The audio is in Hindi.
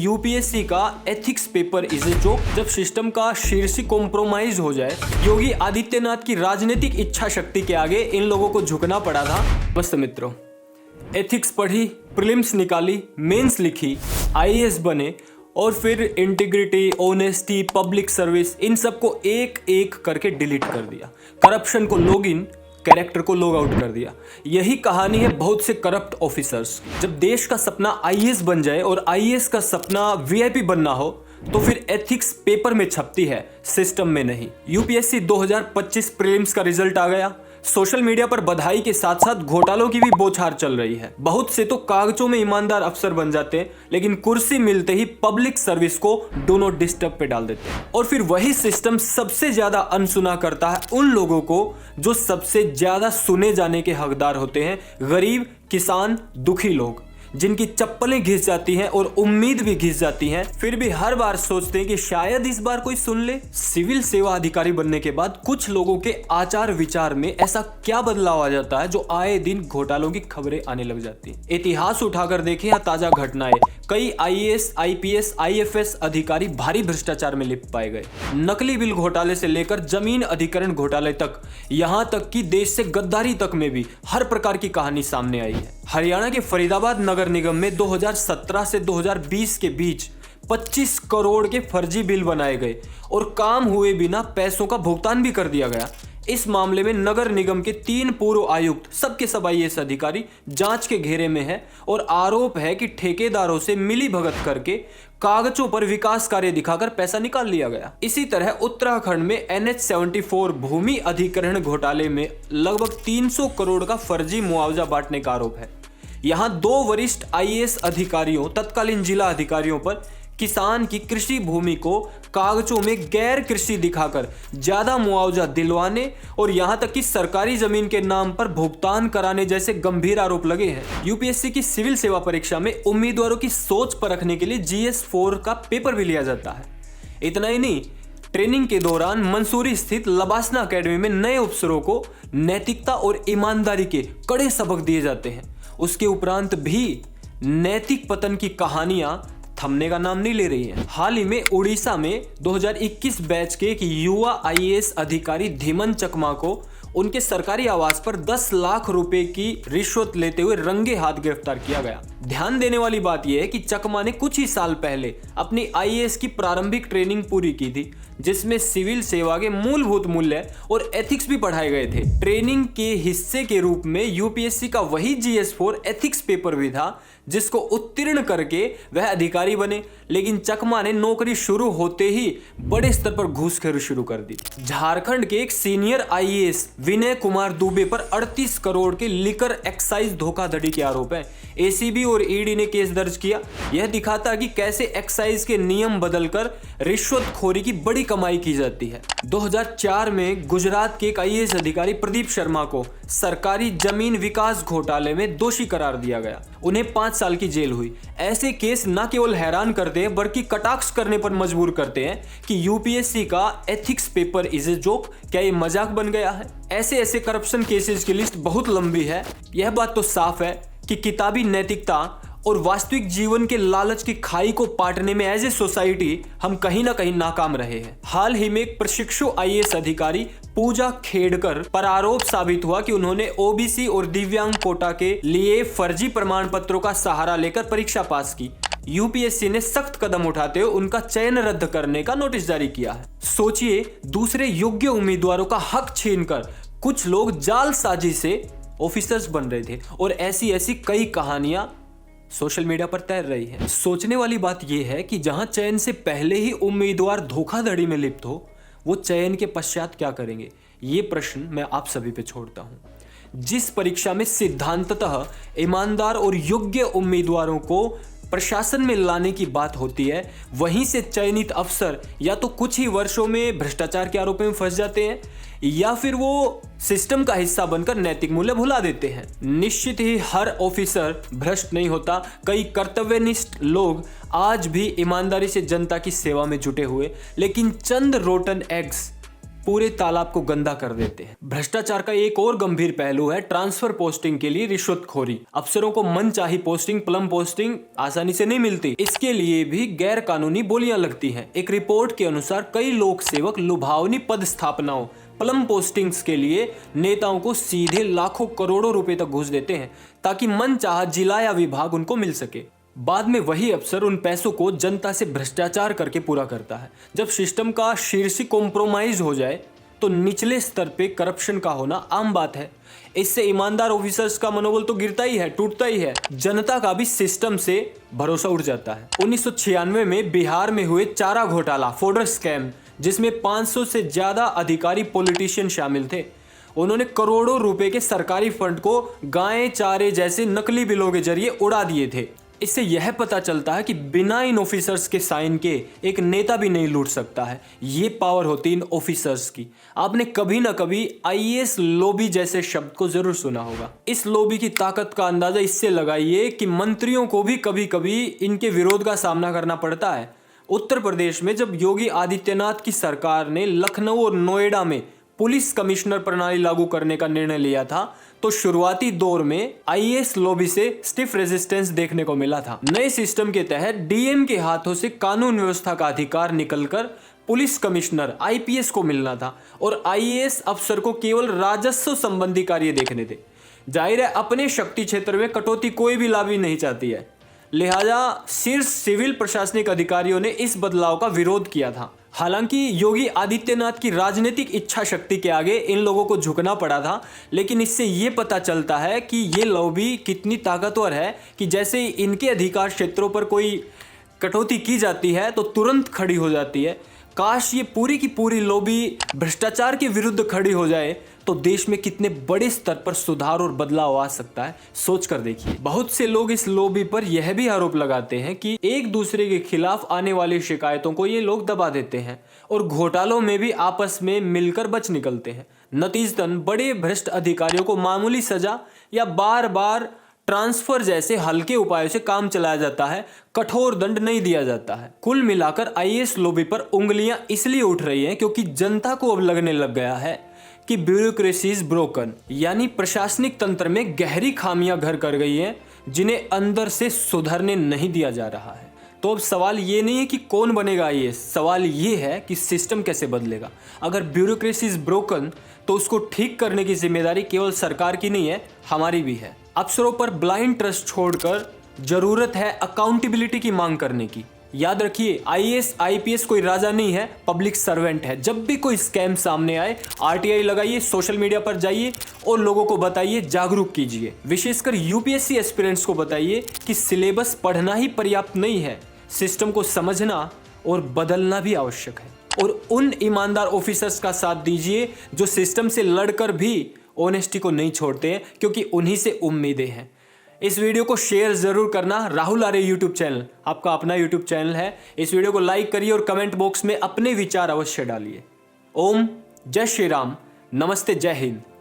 यूपीएससी का ethics paper is a joke. जब सिस्टम का शीर्ष कॉम्प्रोमाइज हो जाए, योगी आदित्यनाथ की राजनीतिक इच्छा शक्ति के आगे इन लोगों को झुकना पड़ा था। बस मित्रों, एथिक्स पढ़ी, प्रीलिम्स निकाली, मेंस लिखी, आईएएस बने और फिर इंटीग्रिटी, ऑनेस्टी, पब्लिक सर्विस, इन सबको एक एक करके डिलीट कर दिया। करप्शन को लॉग इन, कैरेक्टर को लॉग आउट कर दिया। यही कहानी है बहुत से करप्ट ऑफिसर्स। जब देश का सपना आईएएस बन जाए और आईएएस का सपना वीआईपी बनना हो तो फिर एथिक्स पेपर में छपती है, सिस्टम में नहीं। यूपीएससी 2025 प्रीलिम्स का रिजल्ट आ गया। सोशल मीडिया पर बधाई के साथ साथ घोटालों की भी बौछार चल रही है। बहुत से तो कागजों में ईमानदार अफसर बन जाते हैं, लेकिन कुर्सी मिलते ही पब्लिक सर्विस को डू नॉट डिस्टर्ब पे डाल देते हैं। और फिर वही सिस्टम सबसे ज्यादा अनसुना करता है उन लोगों को जो सबसे ज्यादा सुने जाने के हकदार होते हैं, गरीब, किसान, दुखी लोग, जिनकी चप्पलें घिस जाती हैं और उम्मीद भी घिस जाती हैं। फिर भी हर बार सोचते हैं कि शायद इस बार कोई सुन ले। सिविल सेवा अधिकारी बनने के बाद कुछ लोगों के आचार विचार में ऐसा क्या बदलाव आ जाता है जो आए दिन घोटालों की खबरें आने लग जाती हैं। इतिहास उठाकर देखें या ताजा घटनाएं, कई आईएएस, आईपीएस, आईएफएस अधिकारी भारी भ्रष्टाचार में लिप्त पाए गए। नकली बिल घोटाले से लेकर जमीन अधिग्रहण घोटाले तक, यहां तक कि देश से गद्दारी तक में भी हर प्रकार की कहानी सामने आई है। हरियाणा के फरीदाबाद नगर निगम में 2017 से 2020 के बीच 25 करोड़ के फर्जी बिल बनाए गए और काम हुए बिना पैसों का भुगतान भी कर दिया गया। इस मामले में नगर निगम के 3 पूर्व आयुक्त, सबके सब आईएएस अधिकारी जांच के घेरे में है और आरोप है कि ठेकेदारों से मिली भगत करके कागजों पर विकास कार्य दिखाकर पैसा निकाल लिया गया। इसी तरह उत्तराखंड में NH-74 भूमि अधिग्रहण घोटाले में लगभग 300 करोड़ का फर्जी मुआवजा बांटने का आरोप है। यहां 2 वरिष्ठ आईएएस अधिकारियों, तत्कालीन जिला अधिकारियों पर किसान की कृषि भूमि को कागजों में गैर कृषि दिखाकर ज्यादा मुआवजा दिलवाने और यहां तक कि सरकारी जमीन के नाम पर भुगतान कराने जैसे गंभीर आरोप लगे हैं। यूपीएससी की सिविल सेवा परीक्षा में उम्मीदवारों की सोच परखने के लिए GS4 का पेपर भी लिया जाता है। इतना ही नहीं, ट्रेनिंग के दौरान मंसूरी स्थित लबासना अकेडमी में नए अफसरों को नैतिकता और ईमानदारी के कड़े सबक दिए जाते हैं। उसके उपरांत भी नैतिक पतन की कहानियां थमने का नाम नहीं ले रही हैं। हाल ही में उड़ीसा में 2021 बैच के एक युवा आईएएस अधिकारी धीमन चकमा को उनके सरकारी आवास पर 10 लाख रुपए की रिश्वत लेते हुए रंगे हाथ गिरफ्तार किया गया। ध्यान देने वाली बात यह है कि चकमा ने कुछ ही साल पहले अपनी आईएएस की प्रारंभिक ट्रेनिंग पूरी की थी, जिसमें सिविल सेवा के मूलभूत मूल्य और एथिक्स भी पढ़ाए गए थे। ट्रेनिंग के हिस्से के रूप में यूपीएससी का वही GS4 एथिक्स पेपर भी था, जिसको उत्तीर्ण करके वह अधिकारी बने। लेकिन चकमा ने नौकरी शुरू होते ही बड़े स्तर पर घूसखोरी शुरू कर दी। झारखंड के एक सीनियर आईएएस विनय कुमार दुबे पर 38 करोड़ के लिकर एक्साइज धोखाधड़ी के आरोप हैं। एसीबी और ईडी ने केस दर्ज किया। यह दिखाता है कि कैसे एक्साइज के नियम बदलकर रिश्वतखोरी की बड़ी कमाई की जाती है। 2004 में गुजरात के एक आईएएस अधिकारी प्रदीप शर्मा को सरकारी जमीन विकास घोटाले में दोषी करार दिया गया। उन्हें 5 साल की जेल हुई। ऐसे केस न केवल हैरान करते हैं बल्कि कटाक्ष करने पर मजबूर करते हैं कि यूपीएससी का ethics paper is a joke, क्या ये मजाक बन गया है? ऐसे ऐसे करप्शन केसेस की लिस्ट बहुत लंबी है। यह बात तो साफ है कि किताबी नैतिकता और वास्तविक जीवन के लालच की खाई को पाटने में एज ए सोसाइटी हम कहीं ना कहीं नाकाम रहे हैं। हाल ही में एक प्रशिक्षु आईएएस अधिकारी पूजा खेड़कर पर आरोप साबित हुआ कि उन्होंने ओबीसी और दिव्यांग कोटा के लिए फर्जी प्रमाण पत्रों का सहारा लेकर परीक्षा पास की। यूपीएससी ने सख्त कदम उठाते हुए उनका चयन रद्द करने का नोटिस जारी किया है। सोचिए, दूसरे योग्य उम्मीदवारों का हक छीनकर कुछ लोग जालसाजी से ऑफिसर्स बन रहे थे और ऐसी ऐसी कई कहानियां सोशल मीडिया पर तैर रही है। सोचने वाली बात यह है कि जहां चयन से पहले ही उम्मीदवार धोखाधड़ी में लिप्त हो, वो चयन के पश्चात क्या करेंगे? ये प्रश्न मैं आप सभी पे छोड़ता हूं। जिस परीक्षा में सिद्धांततः ईमानदार और योग्य उम्मीदवारों को प्रशासन में लाने की बात होती है, वहीं से चयनित अफसर या तो कुछ ही वर्षों में भ्रष्टाचार के आरोप में फंस जाते हैं या फिर वो सिस्टम का हिस्सा बनकर नैतिक मूल्य भुला देते हैं। निश्चित ही हर ऑफिसर भ्रष्ट नहीं होता। कई कर्तव्यनिष्ठ लोग आज भी ईमानदारी से जनता की सेवा में जुटे हुए, लेकिन चंद रोटन एग्स पूरे तालाब को गंदा कर देते हैं। भ्रष्टाचार का एक और गंभीर पहलू है ट्रांसफर पोस्टिंग के लिए रिश्वतखोरी। अफसरों को मनचाही पोस्टिंग, प्लम पोस्टिंग आसानी से नहीं मिलती, इसके लिए भी गैर कानूनी बोलियां लगती हैं। एक रिपोर्ट के अनुसार कई लोक सेवक लुभावनी पद स्थापनाओं, प्लम पोस्टिंग्स के लिए नेताओं को सीधे लाखों करोड़ों रुपए तक घूस देते हैं ताकि मनचाहा जिला या विभाग उनको मिल सके। बाद में वही अफसर उन पैसों को जनता से भ्रष्टाचार करके पूरा करता है। जब सिस्टम का शीर्षी कॉम्प्रोमाइज हो जाए तो निचले स्तर पे करप्शन का होना आम बात है। इससे ईमानदार ऑफिसर्स का मनोबल तो गिरता ही है, टूटता ही है। जनता का भी सिस्टम से भरोसा उठ जाता है। 1996 में बिहार में हुए चारा घोटाला, फॉडर स्कैम, जिसमें 500 से ज्यादा अधिकारी पॉलिटिशियन शामिल थे। उन्होंने करोड़ों रुपए के सरकारी फंड को गाय चारे जैसे नकली बिलों के जरिए उड़ा दिए थे। इससे यह पता चलता है कि बिना इन ऑफिसर्स के साइन के एक नेता भी नहीं लूट सकता है। ये पावर होती इन ऑफिसर्स की। आपने कभी ना कभी आईएएस लॉबी जैसे शब्द को जरूर सुना होगा। इस लॉबी की ताकत का अंदाजा इससे लगाइए कि मंत्रियों को भी कभी कभी इनके विरोध का सामना करना पड़ता है। उत्तर प्रदेश में जब योगी आदित्यनाथ की सरकार ने लखनऊ और नोएडा में पुलिस कमिश्नर प्रणाली लागू करने का निर्णय लिया था तो शुरुआती दौर में आईएएस लॉबी से स्टिफ रेजिस्टेंस देखने को मिला था। नए सिस्टम के तहत डीएम के हाथों से कानून व्यवस्था का अधिकार निकलकर पुलिस कमिश्नर आईपीएस को मिलना था और आईएएस अफसर को केवल राजस्व संबंधी कार्य देखने थे। जाहिर है अपने शक्ति क्षेत्र में कटौती कोई भी लॉबी नहीं चाहती है, लिहाजा शीर्ष सिविल प्रशासनिक अधिकारियों ने इस बदलाव का विरोध किया था। हालांकि योगी आदित्यनाथ की राजनीतिक इच्छा शक्ति के आगे इन लोगों को झुकना पड़ा था, लेकिन इससे ये पता चलता है कि ये लॉबी कितनी ताकतवर है कि जैसे ही इनके अधिकार क्षेत्रों पर कोई कटौती की जाती है तो तुरंत खड़ी हो जाती है। काश ये पूरी की पूरी लॉबी भ्रष्टाचार के विरुद्ध खड़ी हो जाए तो देश में कितने बड़े स्तर पर सुधार और बदलाव आ सकता है, सोच कर देखिए। बहुत से लोग इस लॉबी पर यह भी आरोप लगाते हैं कि एक दूसरे के खिलाफ आने वाली शिकायतों को ये लोग दबा देते हैं और घोटालों में भी आपस में मिलकर बच निकलते हैं। नतीजतन बड़े भ्रष्ट अधिकारियों को मामूली सजा या बार बार ट्रांसफर जैसे हल्के उपायों से काम चलाया जाता है, कठोर दंड नहीं दिया जाता है। कुल मिलाकर आईएएस लॉबी पर उंगलियां इसलिए उठ रही हैं क्योंकि जनता को अब लगने लग गया है कि ब्यूरोक्रेसी इज ब्रोकन, यानी प्रशासनिक तंत्र में गहरी खामियां घर कर गई हैं जिन्हें अंदर से सुधरने नहीं दिया जा रहा है। तो अब सवाल ये नहीं है कि कौन बनेगा आईएएस, सवाल ये है कि सिस्टम कैसे बदलेगा। अगर ब्यूरोक्रेसी इज ब्रोकन तो उसको ठीक करने की जिम्मेदारी केवल सरकार की नहीं है, हमारी भी है। अफसरों पर ब्लाइंड ट्रस्ट छोड़कर जरूरत है अकाउंटेबिलिटी की मांग करने की। याद रखिए आईएएस आईपीएस कोई राजा नहीं है, पब्लिक सर्वेंट है। जब भी कोई स्कैम सामने आए आरटीआई लगाइए, सोशल मीडिया पर जाइए और लोगों को बताइए, जागरूक कीजिए। विशेषकर यूपीएससी एस्पिरेंट्स को बताइए कि सिलेबस पढ़ना ही पर्याप्त नहीं है, सिस्टम को समझना और बदलना भी आवश्यक है। और उन ईमानदार ऑफिसर्स का साथ दीजिए जो सिस्टम से लड़कर भी ऑनेस्टी को नहीं छोड़ते हैं, क्योंकि उन्हीं से उम्मीदें हैं। इस वीडियो को शेयर जरूर करना। राहुल आर्य यूट्यूब चैनल आपका अपना यूट्यूब चैनल है। इस वीडियो को लाइक करिए और कमेंट बॉक्स में अपने विचार अवश्य डालिए। ओम जय श्री राम, नमस्ते, जय हिंद।